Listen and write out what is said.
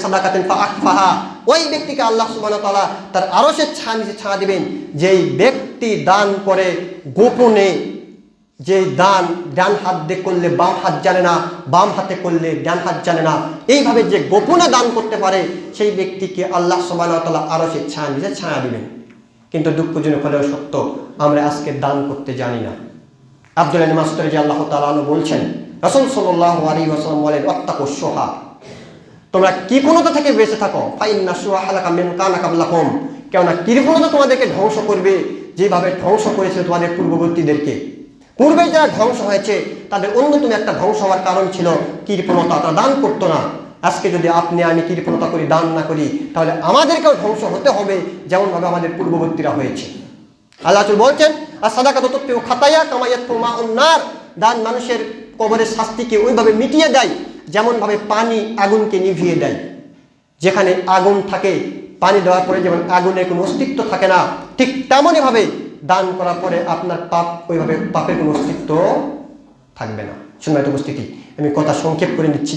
সাদাকাতিন ফাআখফাহা, ওই ব্যক্তিকে আল্লাহ সুবহানাহু ওয়া তাআলা তার আরশের ছায়া দিবেন, যেই ব্যক্তি দান করে গোপনে, যে দান ডান হাত দিয়ে করলে বাম হাত জানে না, বাম হাতে করলে ডান হাত জানে না, এইভাবে যে গোপনে দান করতে পারে সেই ব্যক্তিকে আল্লাহ সুবহানাহু ওয়া তাআলা আরশের ছায়া দিবেন। কিন্তু দুঃখজনক হলেও সত্য, আমরা আজকে দান করতে জানি না। আব্দুল্লাহ ইবনে মাসউদ রাদিয়াল্লাহু তাআলা আনহু বলছেন, রাসূল সাল্লাল্লাহু আলাইহি ওয়াসাল্লাম বলেন, ওয়াত্তাকুশ শুহা, তোমরা কৃপণতা থেকে বেঁচে থাকো। ফাইন্না শুহা হালাকা মিন কানা কাবলাকুম, কেননা কৃপণতা তোমাদেরকে ধ্বংস করবে, যেভাবে ধ্বংস করেছিল তোমাদের পূর্ববর্তীদেরকে। পূর্বে যারা ধ্বংস হয়েছে তাদের অন্যতম একটা ধ্বংস হওয়ার কারণ ছিল কৃপণতা, তারা দান করতো না। আজকে যদি আপনি আমি কৃপণতা করি, দান না করি, তাহলে আমাদেরকেও ধ্বংস হতে হবে যেমনভাবে আমাদের পূর্ববর্তীরা হয়েছে। আল্লাহ রাসূল বলছেন, আস-সাদাকাতু তুতফিউ খাতায়া কামা ইয়াতফু মাউন নার, দান মানুষের কবরের শাস্তিকে ওইভাবে মিটিয়ে দেয় যেমনভাবে পানি আগুনকে নিভিয়ে দেয়। যেখানে আগুন থাকে, পানি দেওয়ার পরে যেমন আগুনের কোনো অস্তিত্ব থাকে না, ঠিক তেমনইভাবে দান করার পরে আপনার ওইভাবে পাপের কোনো অস্তিত্ব থাকবে না। সম্মানিত উপস্থিতি, আমি কথা সংক্ষেপ করে নিচ্ছি।